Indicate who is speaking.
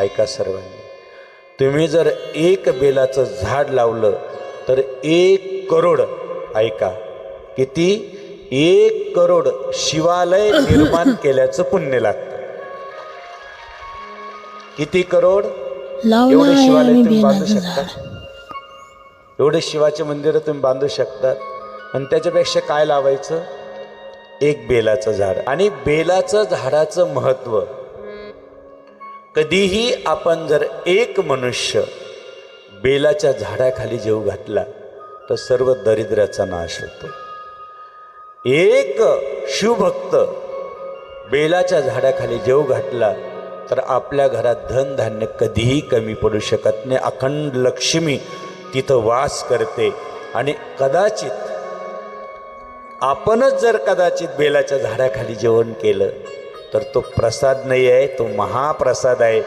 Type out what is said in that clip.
Speaker 1: ऐका सर्वांनी, तुम्ही जर एक बेलाचं झाड लावलं तर 1 करोड, ऐका किती, 1 करोड शिवालय निर्माण केल्याचं पुण्य लागतं. किती करोड? एवढे शिवालय तुम्ही बांधू शकता, एवढे शिवाचे मंदिर तुम्ही बांधू शकतात. आणि त्याच्यापेक्षा काय लावायचं? 1 बेलाचं झाड. आणि बेलाचं झाडाचं महत्व, कधीही आपण जर एक मनुष्य बेलाच्या झाडाखाली जेव घातला तर सर्व दरिद्राचा नाश होतो. एक शिवभक्त बेलाच्या झाडाखाली जेव घातला तर आपल्या घरात धनधान्य कधीही कमी पडू शकत नाही. अखंड लक्ष्मी तिथं वास करते. आणि कदाचित आपणच जर कदाचित बेलाच्या झाडाखाली जेवण केलं तर तो प्रसाद नाही आहे, तो महाप्रसाद आहे.